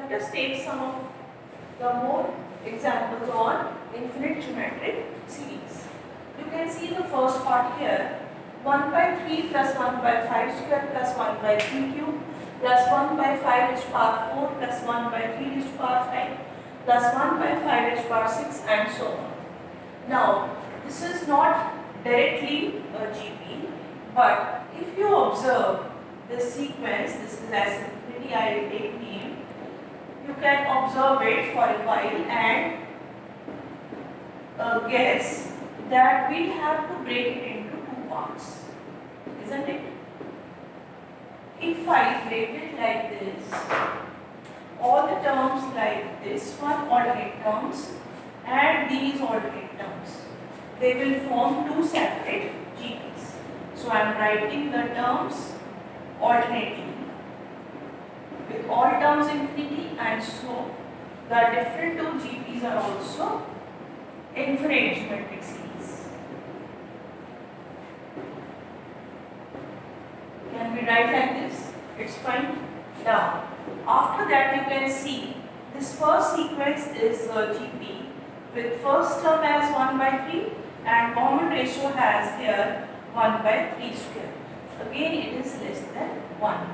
Let us take some of the more examples on infinite geometric series. You can see the first part here, 1 by 3 plus 1 by 5 square plus 1 by 3 cube plus 1 by 5 raised to power 4 plus 1 by 3 raised to power 5 plus 1 by 5 raised to power 6 and so on. Now, this is not directly a GP, but if you observe this sequence, this is as infinity, I will take name, you can observe it for a while and guess that we have to break it into two parts, isn't it? If I break it like this, all the terms like this one alternate terms and these alternate terms, they will form two separate GPs. So I am writing the terms alternately with all terms infinity, and so the different two GPs are also infinite geometric series. Can we write like this? It's fine. Now, after that you can see this first sequence is GP with first term as 1 by 3 and common ratio has here 1 by 3 square. Again it is less than 1.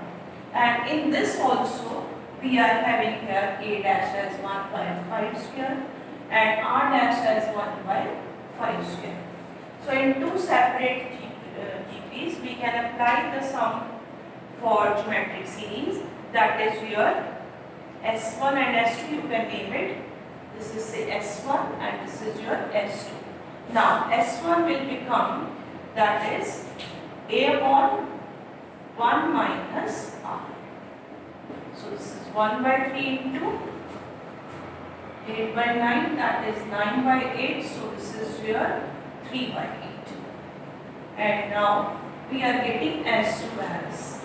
And in this also we are having here a dash as 1 by 5 square and r dash as 1 by 5 square. So in two separate GPs we can apply the sum for geometric series, that is your S1 and S2, you can name it. This is say S1 and this is your S2. Now S1 will become, that is A upon 1 minus R. So this is 1 by 3 into 8 by 9, that is 9 by 8. So this is your 3 by 8. And now we are getting S2 as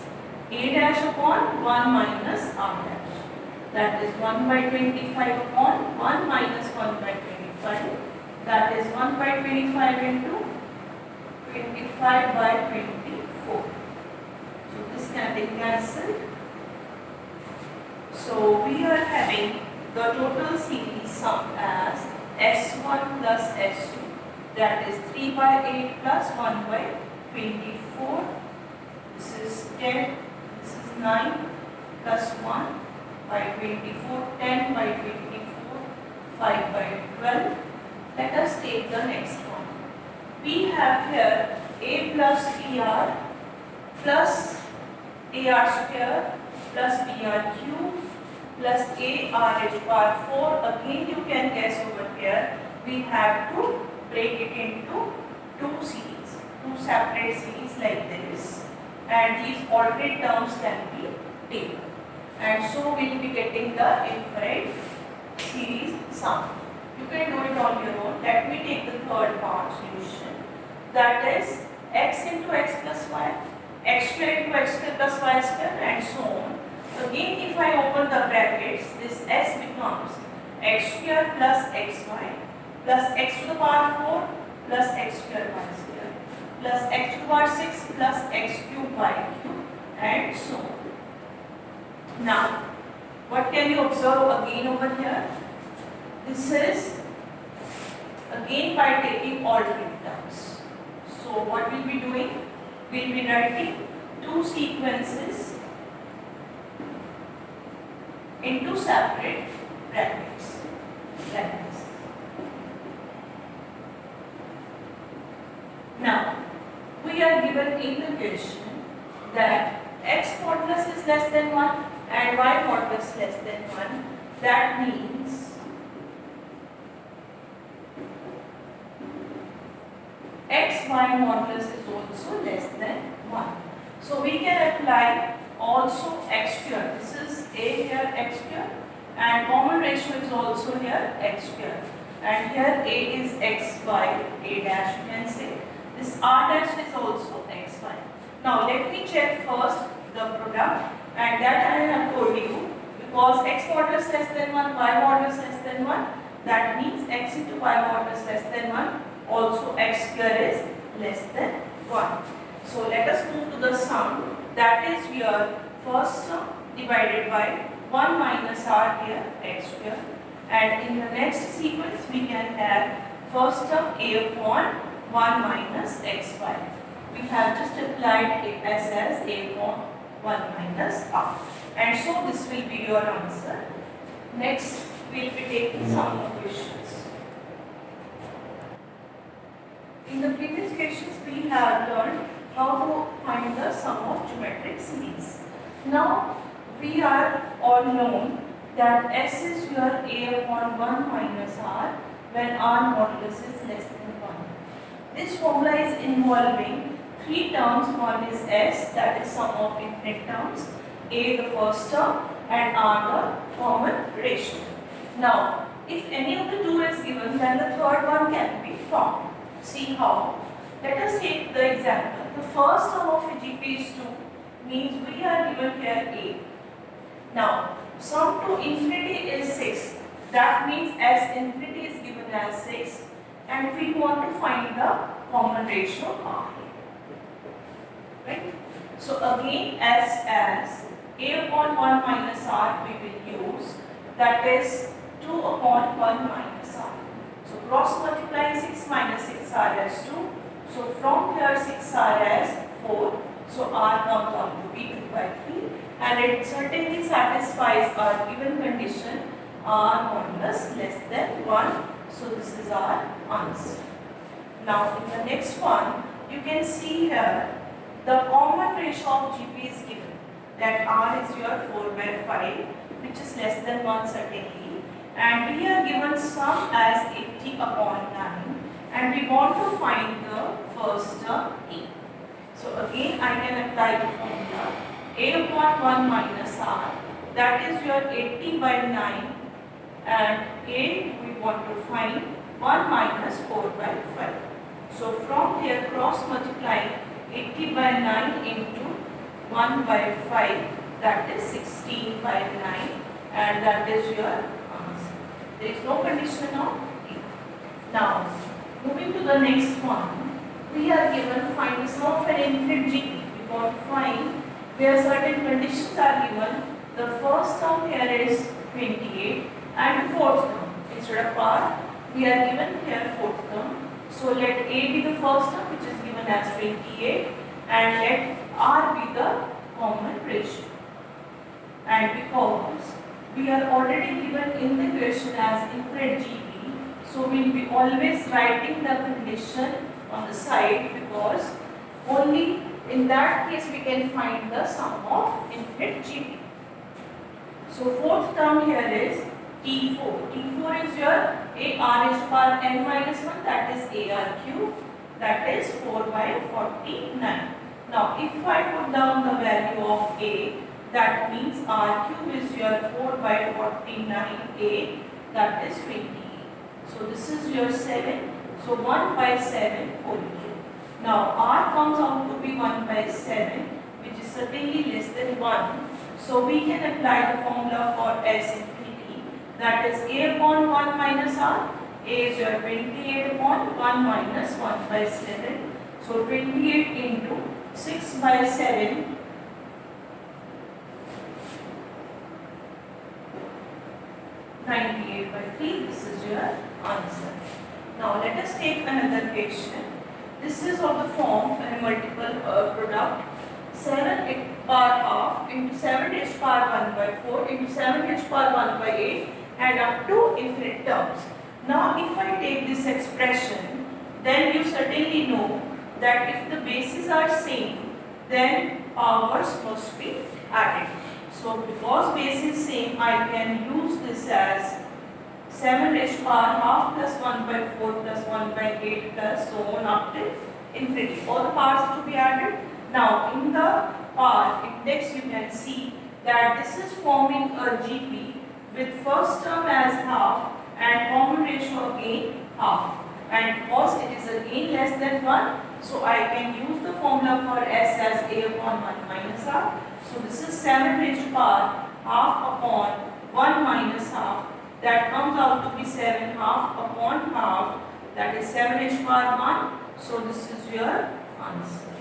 A dash upon 1 minus R dash. That is 1 by 25 upon 1 minus 1 by 25. That is 1 by 25 into 25 by 24. So this can be cancelled. So we are having the total series sum as S1 plus S2. That is 3 by 8 plus 1 by 24. This is 10. This is 9 plus 1 by 24, 10 by 24, 5 by 12. Let us take the next one. We have here a plus br plus ar square plus br cube plus ar raised to power 4. Again you can guess over here, we have to break it into two series, two separate series like this, and these alternate terms can be taken, and so we will be getting the infinite series sum. You can do it on your own. Let me take the third part solution, that is x into x plus y, x square into x square plus y square, and so on. Again, if I open the brackets, this s becomes x square plus xy plus x to the power 4 plus x square y square plus x to the power 6 plus x cube y cube, and so on. Now, what can you observe again over here? This is again by taking alternate terms. So what we'll be doing? We'll be writing two sequences into separate brackets like this. Now, we are given in the question that x modulus is less than 1 and y modulus less than 1. That means xy modulus is also less than 1. So we can apply also x square. This is a here x square and common ratio is also here x square. And here a is xy, a dash you can say. This r dash is also xy. Now let me check first the product, and that I have told you, because x modulus less than 1, y modulus less than 1, that means x into y modulus less than 1, also x square is less than 1. So let us move to the sum, that is your first term divided by 1 minus r here, x square. And in the next sequence, we can have first term a upon 1 minus xy. We have just applied it as a upon 1 minus r. And so this will be your answer. Next, we will be taking some more questions. In the previous questions, we have learned how to find the sum of geometric series. Now, we are all known that S is your a upon 1 minus r when r modulus is less than 1. This formula is involving three terms. One is S, that is sum of infinite terms, a the first term and r the common ratio. Now, if any of the two is given, then the third one can be found. See how? Let us take the example. The first term of a GP is 2 means we are given here a. Now, sum to infinity is 6. That means as infinity is given as 6 and we want to find the common ratio r. Right? So again as a upon 1 minus r we will use, that is 2 upon 1 minus r. So cross multiplying 6 minus 6 r as 2. So from here 6 r as 4. So r comes out to be 2 by 3 and it certainly satisfies our given condition r modulus less than 1. So this is our answer. Now in the next one you can see here the common ratio of GP is given, that r is your 4 by 5 which is less than 1 certainly, and we are given sum as 80 upon 9 and we want to find the first term a. So again I can apply the formula a upon 1 minus r, that is your 80 by 9 and a we want to find 1 minus 4 by 5. So from here cross multiplying 80 by 9 into 1 by 5, that is 16 by 9 and that is your answer. There is no condition of a. Now moving to the next one, we are given find the sum of an infinite GP. We want to find where certain conditions are given. The first term here is 28 and the fourth term. Instead of r, we are given here fourth term. So let a be the first term which is given as 28 and let r be the common ratio. And because we are already given in the question as infinite GP, so we will be always writing the condition on the side, because only in that case we can find the sum of infinite GP. So fourth term here is T4. T4 is your ar is to power n minus 1, that is ar cube, that is 4 by 49. Now if I put down the value of a, that means r cube is your 4 by 49a, that is 28. So this is your 7. So 1 by 7 whole cube. Now r comes out to be 1 by 7, which is certainly less than 1. So we can apply the formula for S infinity, that is a upon 1 minus r. A is your 28 upon 1 minus 1 by 7. So 28 into 6 by 7. (98 by 3). This is your answer. Now let us take another question. This is of the form a multiple product 7 power half into 7 raised to power 1 by 4 into 7 raised to power 1 by 8 and up to infinite terms. Now if I take this expression, then you certainly know that if the bases are same, then powers must be added. So because base is same, I can use this as 7 raised to power half plus 1 by 4 plus 1 by 8 plus so on up to infinity. All the powers are to be added. Now in the power index you can see that this is forming a GP with first term as half and common ratio again half. And because it is again less than 1, so I can use the formula for S as a upon 1 minus r. So this is 7 raised to power half upon 1 minus half. That comes out to be 7 half upon half, that is 7 raised to power 1. So this is your answer.